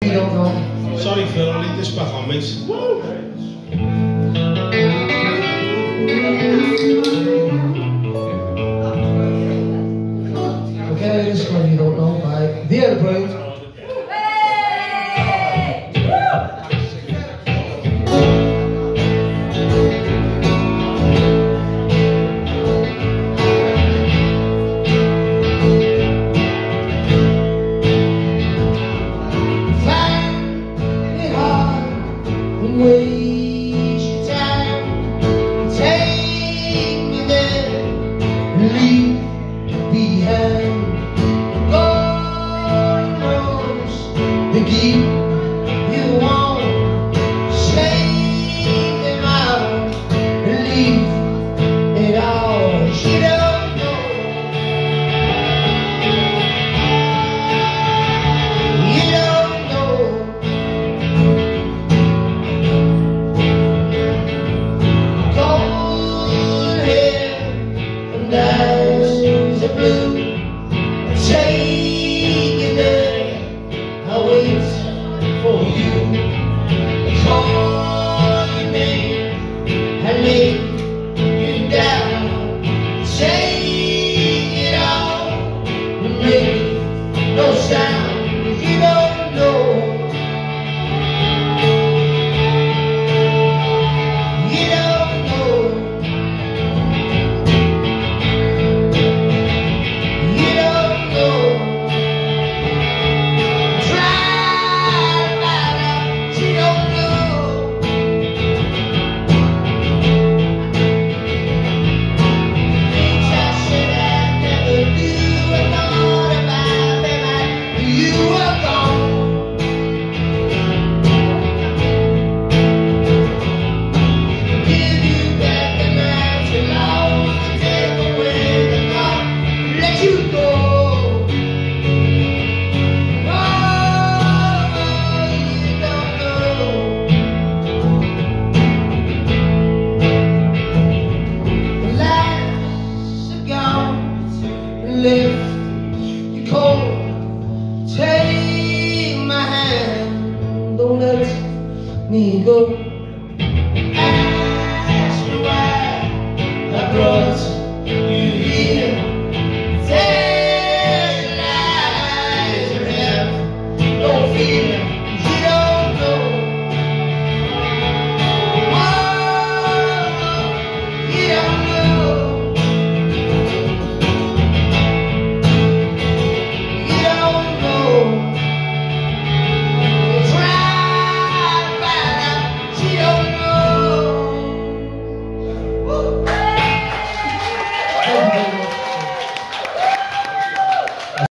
You don't know. Sorry Phil, I need this back on mix. Okay, this one you don't know by the Aeroplanes. Waste your time, take me there, leave behind. God knows the keep you want, shake them out, leave it all. She don't know, you don't know. Eyes are blue, take it there, I'll wait for you. Call your name, I lay you down, take it all, make no sound, you don't know. Lift your coat, take my hand, don't let me go. Ask me why I brought you here. Tell lies and have no fear, you don't know. Oh, you don't know. Thank you.